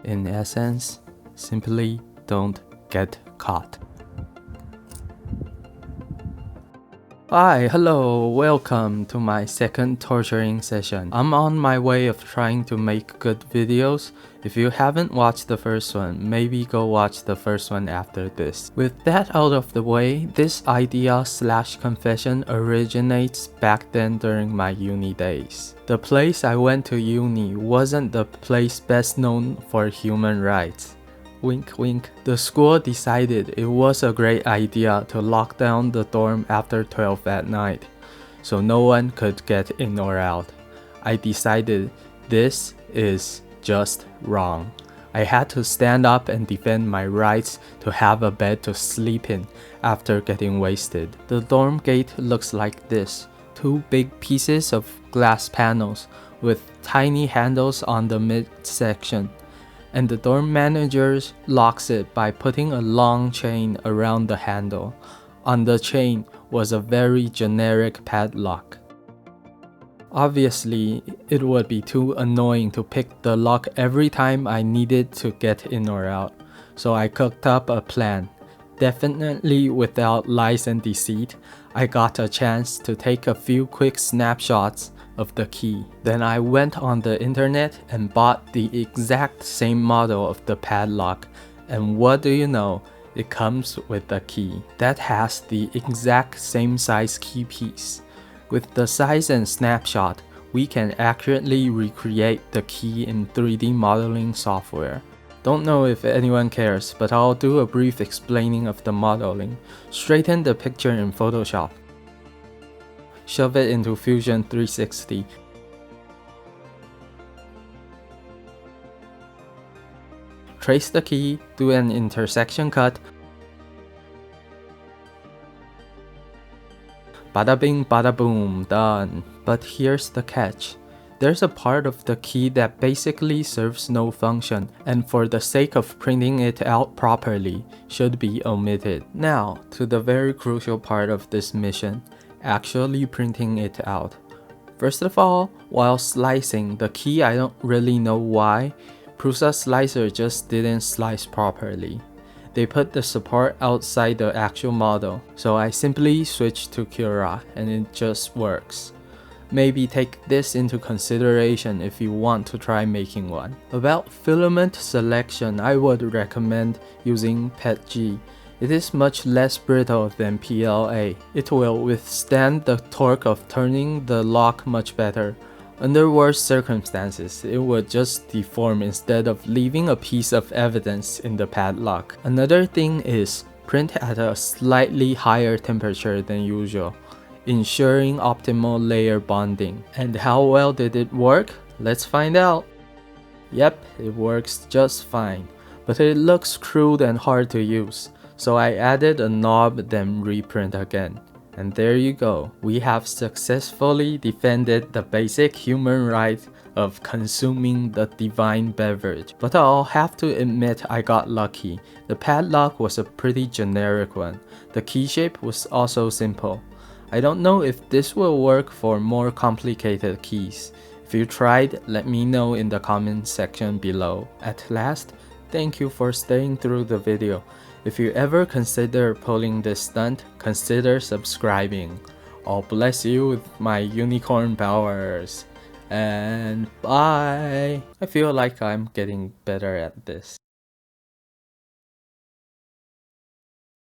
In essence, simply don't get caught. Hi, hello, welcome to my second torturing session. I'm on my way of trying to make good videos. If you haven't watched the first one, maybe go watch the first one after this. With that out of the way, this idea/confession originates back then during my uni days. The place I went to uni wasn't the place best known for human rights. Wink wink. The school decided it was a great idea to lock down the dorm after 12 at night, so no one could get in or out. I decided this is just wrong. I had to stand up and defend my rights to have a bed to sleep in after getting wasted. The dorm gate looks like this. Two big pieces of glass panels with tiny handles on the midsection. And the dorm manager locks it by putting a long chain around the handle. On the chain was a very generic padlock. Obviously, it would be too annoying to pick the lock every time I needed to get in or out, so I cooked up a plan. Definitely without lies and deceit, I got a chance to take a few quick snapshots of the key. Then I went on the internet and bought the exact same model of the padlock, and what do you know? It comes with a key that has the exact same size key piece. With the size and snapshot, we can accurately recreate the key in 3D modeling software. Don't know if anyone cares, but I'll do a brief explaining of the modeling. Straighten the picture in Photoshop. Shove it into Fusion 360. Trace the key, do an intersection cut. Bada bing, bada boom, done. But here's the catch. There's a part of the key that basically serves no function, and for the sake of printing it out properly, should be omitted. Now, to the very crucial part of this mission. Actually printing it out. First of all, while slicing the key, I don't really know why, Prusa Slicer just didn't slice properly. They put the support outside the actual model, so I simply switched to Cura and it just works. Maybe take this into consideration if you want to try making one. About filament selection, I would recommend using PETG. It is much less brittle than PLA. It will withstand the torque of turning the lock much better. Under worse circumstances, it would just deform instead of leaving a piece of evidence in the padlock. Another thing is, print at a slightly higher temperature than usual, ensuring optimal layer bonding. And how well did it work? Let's find out. Yep, it works just fine, but it looks crude and hard to use. So I added a knob, then reprint again. And there you go. We have successfully defended the basic human right of consuming the divine beverage. But I'll have to admit I got lucky. The padlock was a pretty generic one. The key shape was also simple. I don't know if this will work for more complicated keys. If you tried, let me know in the comment section below. At last, thank you for staying through the video. If you ever consider pulling this stunt, consider subscribing. I'll bless you with my unicorn powers. And bye! I feel like I'm getting better at this.